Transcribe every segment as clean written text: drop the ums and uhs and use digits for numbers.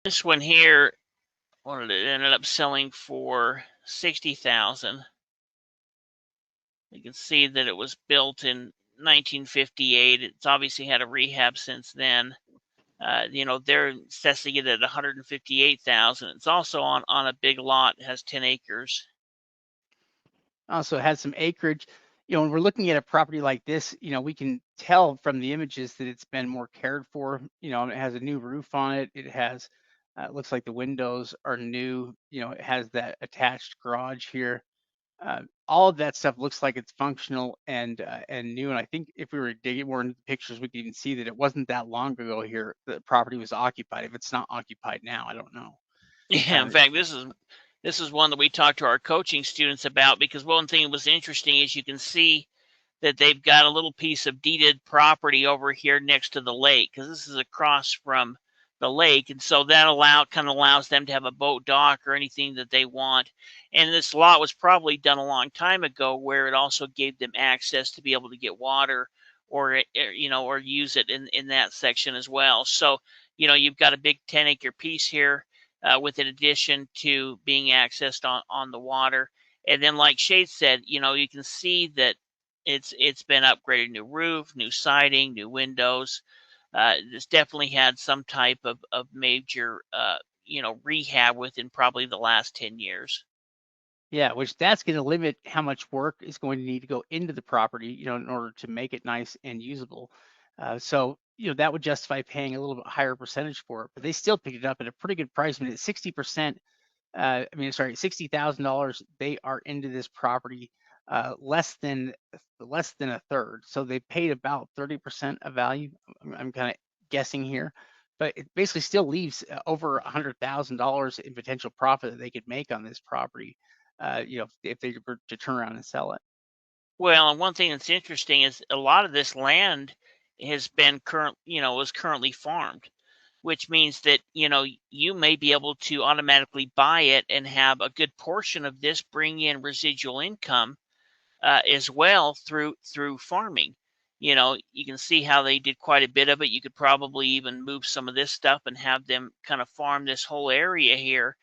This one here, it ended up selling for 60,000. You can see that it was built in 1958. It's obviously had a rehab since then. They're assessing it at 158,000. It's also on a big lot. It has 10 acres. Also has some acreage. When we're looking at a property like this, we can tell from the images that it's been more cared for. It has a new roof on it. It has, looks like the windows are new. It has that attached garage here. All of that stuff looks like it's functional and new. And I think if we were digging more into the pictures, we could even see that it wasn't that long ago here the property was occupied. If it's not occupied now, I don't know. Yeah, in Um, fact, this is one that we talked to our coaching students about, because one thing that was interesting is you can see that they've got a little piece of deeded property over here next to the lake, because this is across from the lake, and so that allows them to have a boat dock or anything that they want. And this lot was probably done a long time ago, where it also gave them access to be able to get water, or use it in that section as well. So you've got a big 10-acre piece here, with an addition to being accessed on the water. And then, like Shade said, you can see that it's been upgraded, new roof, new siding, new windows. It's definitely had some type of major rehab within probably the last 10 years. Yeah, which that's going to limit how much work is going to need to go into the property, in order to make it nice and usable. So, that would justify paying a little bit higher percentage for it, but they still picked it up at a pretty good price. I mean, at 60%, sorry, $60,000, they are into this property, less than a third. So they paid about 30% of value. I'm kind of guessing here, but it basically still leaves over $100,000 in potential profit that they could make on this property, if they were to turn around and sell it. Well, and one thing that's interesting is a lot of this land has been was currently farmed, which means that, you may be able to automatically buy it and have a good portion of this bring in residual income, as well through farming. You can see how they did quite a bit of it. You could probably even move some of this stuff and have them kind of farm this whole area here.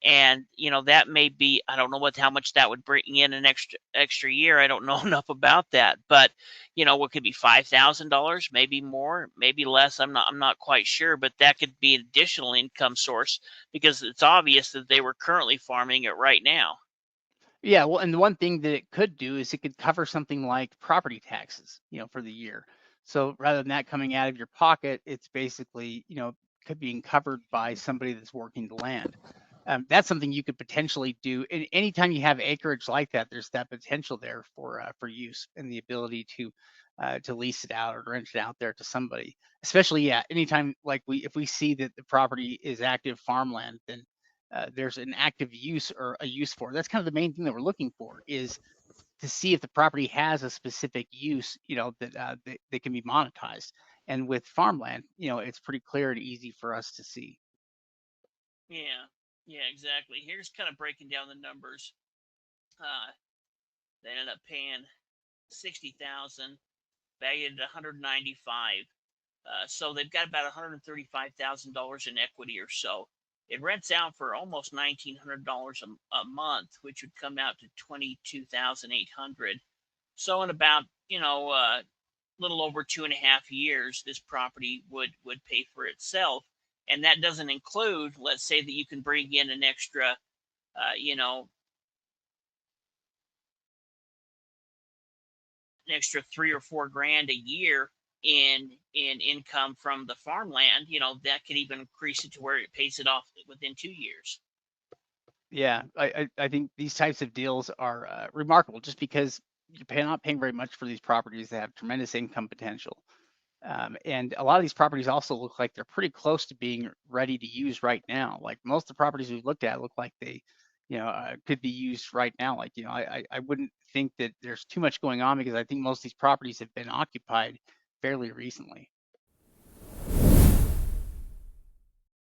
And that may be, I don't know how much that would bring in an extra year. I don't know enough about that, but what could be $5,000, maybe more, maybe less. I'm not quite sure, but that could be an additional income source, because it's obvious that they were currently farming it right now. Yeah, well, and the one thing that it could do is it could cover something like property taxes, for the year. So rather than that coming out of your pocket, it's basically, could being covered by somebody that's working the land. That's something you could potentially do. And anytime you have acreage like that, there's that potential there for use and the ability to lease it out or rent it out there to somebody. Especially, yeah, anytime like if we see that the property is active farmland, then there's an active use or a use for it. That's kind of the main thing that we're looking for, is to see if the property has a specific use, that can be monetized. And with farmland, it's pretty clear and easy for us to see. Yeah, yeah, exactly. Here's kind of breaking down the numbers. Uh, they ended up paying 60,000, valued at 195. So they've got about $135,000 in equity or so. It rents out for almost $1,900 a month, which would come out to 22,800. So in about little over 2.5 years, this property would pay for itself, and that doesn't include, let's say that you can bring in an extra, uh, you know, an extra 3 or 4 grand a year in income from the farmland. That could even increase it to where it pays it off within 2 years. Yeah, I think these types of deals are remarkable just because you're not paying very much for these properties that have tremendous income potential. And a lot of these properties also look like they're pretty close to being ready to use right now. Like most of the properties we've looked at look like they, could be used right now. Like, I wouldn't think that there's too much going on because I think most of these properties have been occupied fairly recently.